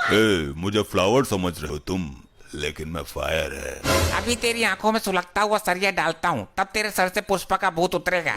मुझे फ्लावर समझ रहे हो तुम, लेकिन मैं फायर है। अभी तेरी आंखों में सुलगता हुआ सरिया डालता हूँ, तब तेरे सर से पुष्पा का भूत उतरेगा।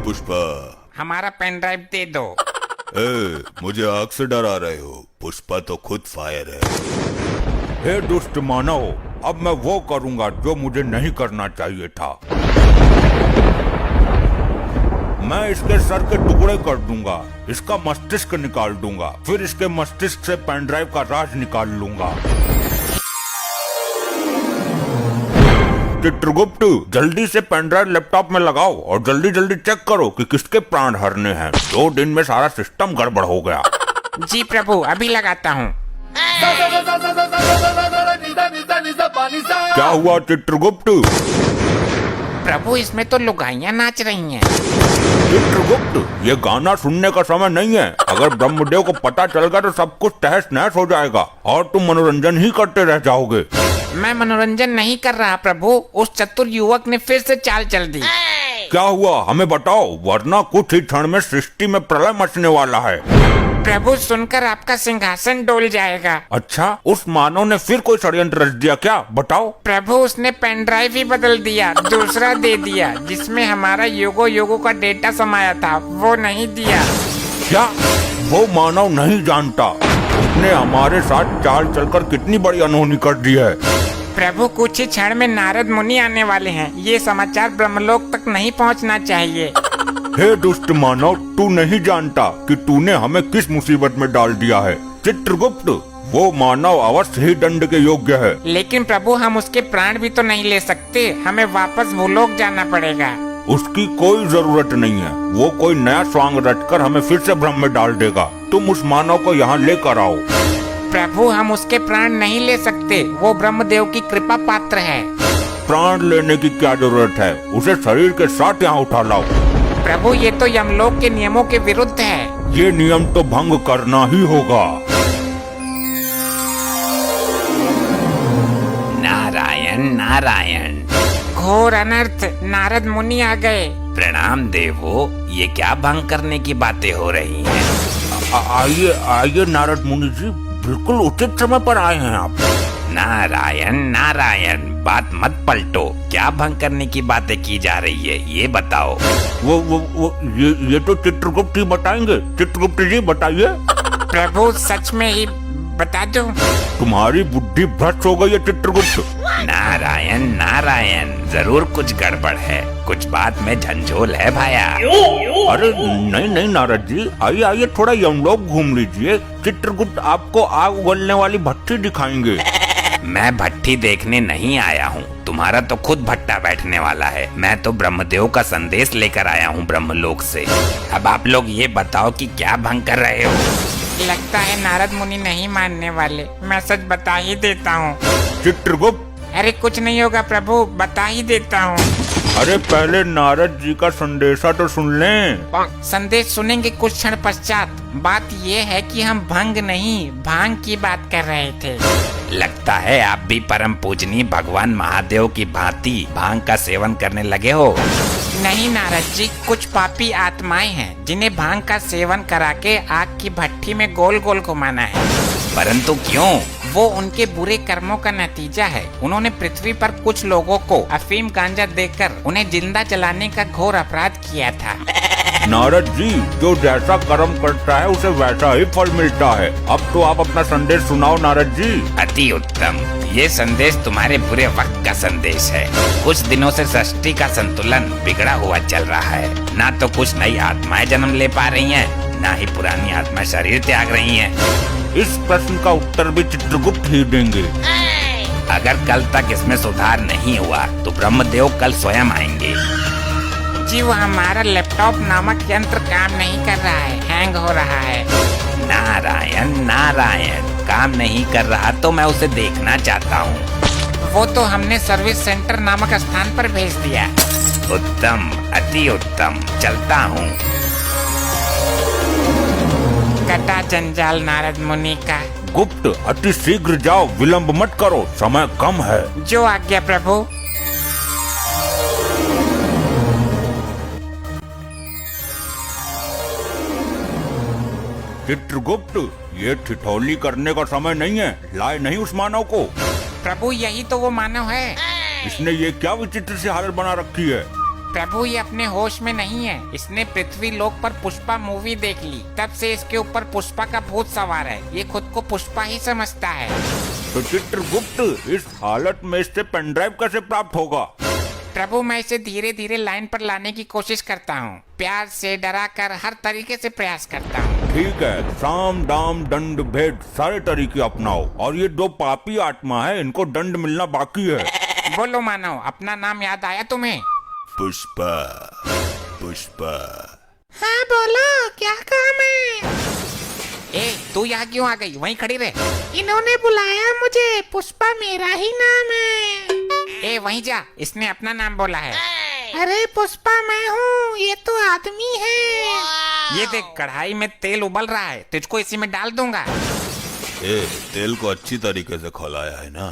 पुष्पा, हमारा पेन ड्राइव दे दो। मुझे आग से डरा रहे हो? पुष्पा तो खुद फायर है। हे दुष्ट मानव, अब मैं वो करूंगा जो मुझे नहीं करना चाहिए था। मैं इसके सर के टुकड़े कर दूंगा, इसका मस्तिष्क निकाल दूंगा, फिर इसके मस्तिष्क से पेन ड्राइव का राज निकाल लूंगा। चित्रगुप्त, जल्दी से पेन ड्राइव लैपटॉप में लगाओ और जल्दी जल्दी चेक करो कि किसके प्राण हरने हैं। 2 दिन में सारा सिस्टम गड़बड़ हो गया। जी प्रभु, अभी लगाता हूँ। क्या हुआ चित्रगुप्त? प्रभु, इसमें तो लुगाइयाँ नाच रही हैं। चित्रगुप्त, ये गाना सुनने का समय नहीं है। अगर ब्रह्मदेव को पता चल गया तो सब कुछ तहस नहस हो जाएगा और तुम मनोरंजन ही करते रह जाओगे। मैं मनोरंजन नहीं कर रहा प्रभु, उस चतुर युवक ने फिर से चाल चल दी। क्या हुआ हमें बताओ, वरना कुछ ही क्षण में सृष्टि में प्रलय मचने वाला है। प्रभु, सुनकर आपका सिंहासन डोल जाएगा। अच्छा, उस मानव ने फिर कोई षड्यंत्र रच दिया क्या? बताओ। प्रभु, उसने पेन ड्राइव ही बदल दिया, दूसरा दे दिया जिसमें हमारा योगो योगो का डेटा समाया था, वो नहीं दिया। क्या वो मानव नहीं जानता उसने हमारे साथ चाल चलकर कितनी बड़ी अनहोनी कर दी है? प्रभु, कुछ ही क्षण में नारद मुनि आने वाले हैं, ये समाचार ब्रह्मलोक तक नहीं पहुंचना चाहिए। हे दुष्ट मानव, तू नहीं जानता कि तूने हमें किस मुसीबत में डाल दिया है। चित्रगुप्त, वो मानव अवश्य ही दंड के योग्य है। लेकिन प्रभु, हम उसके प्राण भी तो नहीं ले सकते, हमें वापस भूलोक जाना पड़ेगा। उसकी कोई जरूरत नहीं है, वो कोई नया स्वांग रचकर हमें फिर से भ्रम में डाल देगा। तुम उस मानव को यहाँ लेकर आओ। प्रभु, हम उसके प्राण नहीं ले सकते, वो ब्रह्मदेव की कृपा पात्र है। प्राण लेने की क्या जरूरत है, उसे शरीर के साथ यहाँ उठा लाओ। प्रभु, ये तो यमलोक के नियमों के विरुद्ध है। ये नियम तो भंग करना ही होगा। नारायण नारायण। घोर अनर्थ, नारद मुनि आ गए। प्रणाम देवो, ये क्या भंग करने की बातें हो रही हैं? आइए आइए नारद मुनि जी, बिल्कुल उचित समय पर आए हैं आप। नारायण नारायण, बात मत पलटो। क्या भंग करने की बातें की जा रही है, ये बताओ। वो ये तो चित्रगुप्त ही बताएंगे। चित्रगुप्त जी बताइए। प्रभु, सच में ही बता दो। तुम्हारी बुद्धि भ्रष्ट हो गई है चित्रगुप्त। नारायण नारायण, जरूर कुछ गड़बड़ है, कुछ बात में झंझोल है भाया। अरे नहीं नहीं नारद जी, आइए आइए, थोड़ा यमलोक घूम लीजिए। चित्रगुप्त आपको आग उगलने वाली भट्टी दिखाएंगे। मैं भट्टी देखने नहीं आया हूँ, तुम्हारा तो खुद भट्टा बैठने वाला है। मैं तो ब्रह्मदेव का संदेश लेकर आया हूँ ब्रह्मलोक से। अब आप लोग ये बताओ कि क्या भंग कर रहे हो? लगता है नारद मुनि नहीं मानने वाले, मैं सच बता ही देता हूँ। चित्रगुप्त, अरे कुछ नहीं होगा प्रभु, बता ही देता हूँ। अरे पहले नारद जी का संदेशा तो सुन लें। संदेश सुनेंगे कुछ क्षण पश्चात। बात ये है कि हम भंग नहीं, भांग की बात कर रहे थे। लगता है आप भी परम पूजनीय भगवान महादेव की भांति भांग का सेवन करने लगे हो। नहीं नारद जी, कुछ पापी आत्माएं हैं जिन्हें भांग का सेवन करा के आग की भट्टी में गोल गोल घुमाना है। परंतु क्यों? वो उनके बुरे कर्मों का नतीजा है। उन्होंने पृथ्वी पर कुछ लोगों को अफीम गांजा देकर उन्हें जिंदा जलाने का घोर अपराध किया था। नारद जी, जो जैसा कर्म करता है उसे वैसा ही फल मिलता है। अब तो आप अपना संदेश सुनाओ नारद जी। अति उत्तम, ये संदेश तुम्हारे बुरे वक्त का संदेश है। कुछ दिनों से सृष्टि का संतुलन बिगड़ा हुआ चल रहा है। ना तो कुछ नई आत्माएं जन्म ले पा रही हैं, ना ही पुरानी आत्माएं शरीर त्याग रही हैं। इस प्रश्न का उत्तर भी चित्रगुप्त ही देंगे। अगर कल तक इसमें सुधार नहीं हुआ तो ब्रह्मदेव कल स्वयं आएंगे। जी, वो हमारा लैपटॉप नामक यंत्र काम नहीं कर रहा है, हैंग हो रहा है। नारायण नारायण, काम नहीं कर रहा तो मैं उसे देखना चाहता हूँ। वो तो हमने सर्विस सेंटर नामक स्थान पर भेज दिया। उत्तम, अति उत्तम, चलता हूँ। कटा जंजाल नारद मुनि का। गुप्त, अति शीघ्र जाओ, विलंब मत करो, समय कम है। जो आज्ञा प्रभु। चित्रगुप्त, ये ठिठोली करने का समय नहीं है, लाए नहीं उस मानव को। प्रभु यही तो वो मानव है। इसने ये क्या विचित्र सी हालत बना रखी है। प्रभु ये अपने होश में नहीं है। इसने पृथ्वी लोक पर पुष्पा मूवी देख ली, तब से इसके ऊपर पुष्पा का भूत सवार है। ये खुद को पुष्पा ही समझता है। तो चित्रगुप्त, इस हालत में इससे पेन ड्राइव कैसे प्राप्त होगा? प्रभु मैं इसे धीरे धीरे लाइन पर लाने की कोशिश करता हूँ, प्यार से डरा कर हर तरीके से प्रयास करता हूँ। ठीक है, साम दाम दंड भेद सारे तरीके अपनाओ, और ये दो पापी आत्मा है, इनको दंड मिलना बाकी है। बोलो मानव, अपना नाम याद आया तुम्हें? पुष्पा, पुष्पा। हाँ बोलो, क्या काम है? ए तू यहाँ क्यों आ गई? वहीं खड़ी रहे। इन्होंने बुलाया मुझे, पुष्पा मेरा ही नाम है। ए वहीं जा, इसने अपना नाम बोला है। अरे पुष्पा मैं हूँ, ये तो आदमी है। ये देख कढ़ाई में तेल उबल रहा है, तुझको इसी में डाल दूंगा। ए, तेल को अच्छी तरीके से खौलाया है ना?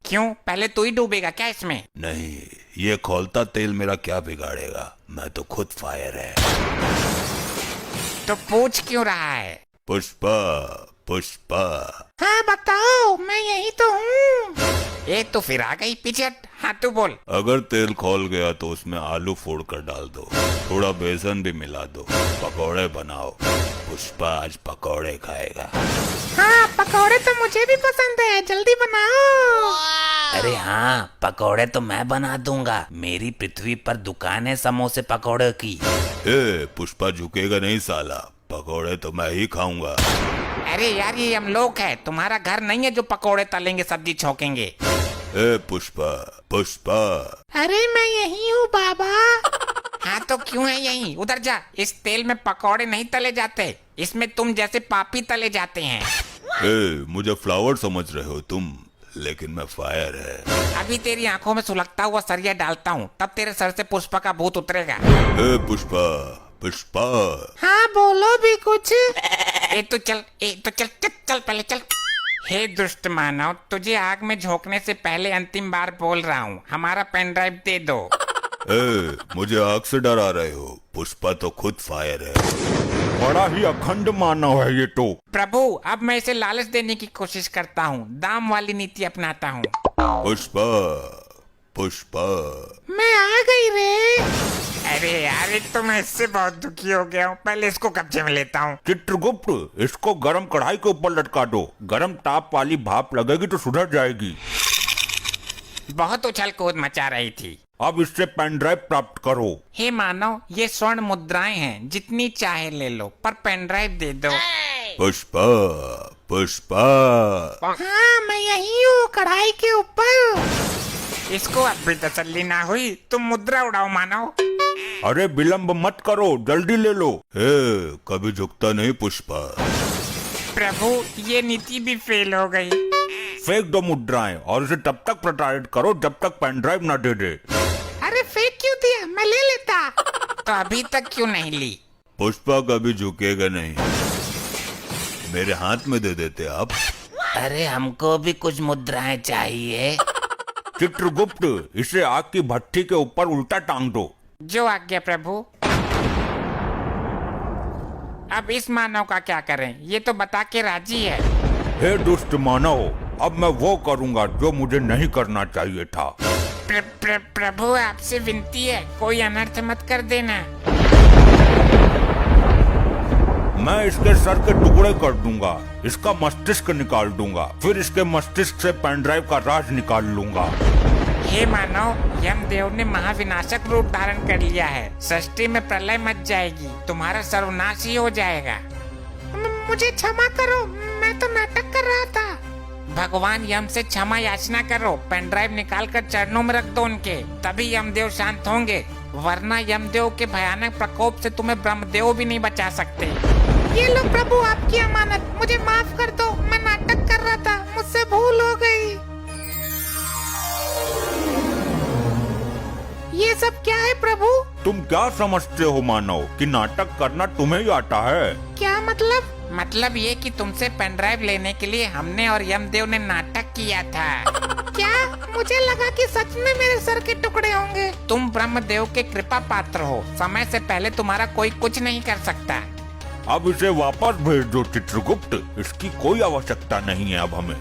क्यों, पहले तू ही डूबेगा क्या इसमें? नहीं, ये खौलता तेल मेरा क्या बिगाड़ेगा, मैं तो खुद फायर है। तो पूछ क्यों रहा है? पुष्पा, पुष्पा। हाँ बताओ, मैं यही तो हूँ। ए तो फिर आ गई पीछे हट। हाँ तू बोल। अगर तेल खौल गया तो उसमें आलू फोड़ कर डाल दो, थोड़ा बेसन भी मिला दो, पकौड़े बनाओ। पुष्पा आज पकौड़े खाएगा। हाँ पकौड़े तो मुझे भी पसंद है, जल्दी बनाओ। अरे हाँ, पकौड़े तो मैं बना दूंगा। मेरी पृथ्वी पर दुकान है समोसे पकौड़े की। ए, पुष्पा झुकेगा नहीं साला, पकौड़े तो मैं ही खाऊंगा। अरे यार ये हम लोग है, तुम्हारा घर नहीं है जो पकौड़े तलेंगे सब्जी छौकेंगे। ए पुष्पा, पुष्पा। अरे मैं यही हूँ बाबा। हाँ तो क्यों है यही? उधर जा, इस तेल में पकौड़े नहीं तले जाते, इसमें तुम जैसे पापी तले जाते हैं। ए, मुझे फ्लावर समझ रहे हो तुम, लेकिन मैं फायर है। अभी तेरी आंखों में सुलगता हुआ सरिया डालता हूँ, तब तेरे सर से पुष्पा का भूत उतरेगा। ए पुष्पा, पुष्पा। हाँ बोलो भी कुछ। ए तो चल, चल पहले चल। हे दुष्ट मानव, तुझे आग में झोंकने से पहले अंतिम बार बोल रहा हूँ, हमारा पेन ड्राइव दे दो। ए, मुझे आग से डरा रहे हो? पुष्पा तो खुद फायर है। बड़ा ही अखंड मानव है ये तो। प्रभु अब मैं इसे लालच देने की कोशिश करता हूँ, दाम वाली नीति अपनाता हूँ। पुष्पा, पुष्पा। मैं आ गई रे। अरे यार एक तो मैं इससे बहुत दुखी हो गया हूँ, पहले इसको कब्जे में लेता हूँ। चित्रगुप्त, इसको गरम कढ़ाई के ऊपर लटका दो, गरम ताप वाली भाप लगेगी तो सुधर जाएगी। बहुत उछल कूद मचा रही थी। अब इससे पेन ड्राइव प्राप्त करो। हे मानव, ये स्वर्ण मुद्राएं हैं, जितनी चाहे ले लो, पर पेन ड्राइव दे दो। पुष्पा, पुष्पा। हाँ मैं यही हूँ, कढ़ाई के ऊपर। इसको अब भी तसल्ली ना हुई, तुम मुद्रा उड़ाओ मानव। अरे विलंब मत करो, जल्दी ले लो। ए, कभी झुकता नहीं पुष्पा। प्रभु ये नीति भी फेल हो गई। फेंक दो मुद्राएं और इसे तब तक प्रताड़ित करो जब तक पेन ड्राइव न दे दे। अरे फेंक क्यों दिया, मैं ले लेता। तो अभी तक क्यों नहीं ली? पुष्पा कभी झुकेगा नहीं, मेरे हाथ में दे देते आप। अरे हमको भी कुछ मुद्राएं चाहिए। चित्रगुप्त, इसे आग की भट्टी के ऊपर उल्टा टांग दो। जो आज्ञा प्रभु। अब इस मानव का क्या करें, ये तो बता के राजी है। हे दुष्ट मानव, अब मैं वो करूंगा जो मुझे नहीं करना चाहिए था। प्रभु आपसे विनती है, कोई अनर्थ मत कर देना। मैं इसके सर के टुकड़े कर दूंगा, इसका मस्तिष्क निकाल दूंगा, फिर इसके मस्तिष्क से पेन ड्राइव का राज निकाल लूंगा। हे मानव, यमदेव ने महाविनाशक रूप धारण कर लिया है, सृष्टि में प्रलय मच जाएगी, तुम्हारा सर्वनाश ही हो जाएगा। मुझे क्षमा करो, मैं तो नाटक कर रहा था। भगवान यम से क्षमा याचना करो, पेन ड्राइव निकाल कर चरणों में रख दो उनके, तभी यमदेव शांत होंगे, वरना यमदेव के भयानक प्रकोप से तुम्हें ब्रह्मदेव भी नहीं बचा सकते। ये लो प्रभु आपकी अमानत, मुझे माफ कर दो, मैं नाटक कर रहा था, मुझसे भूल हो गई। ये सब क्या है प्रभु? तुम क्या समझते हो मानव कि नाटक करना तुम्हें ही आता है? क्या मतलब? मतलब ये कि तुमसे पेन ड्राइव लेने के लिए हमने और यमदेव ने नाटक किया था। क्या? मुझे लगा कि सच में मेरे सर के टुकड़े होंगे। तुम ब्रह्मदेव के कृपा पात्र हो, समय से पहले तुम्हारा कोई कुछ नहीं कर सकता। अब इसे वापस भेज दो चित्रगुप्त, इसकी कोई आवश्यकता नहीं है अब हमें।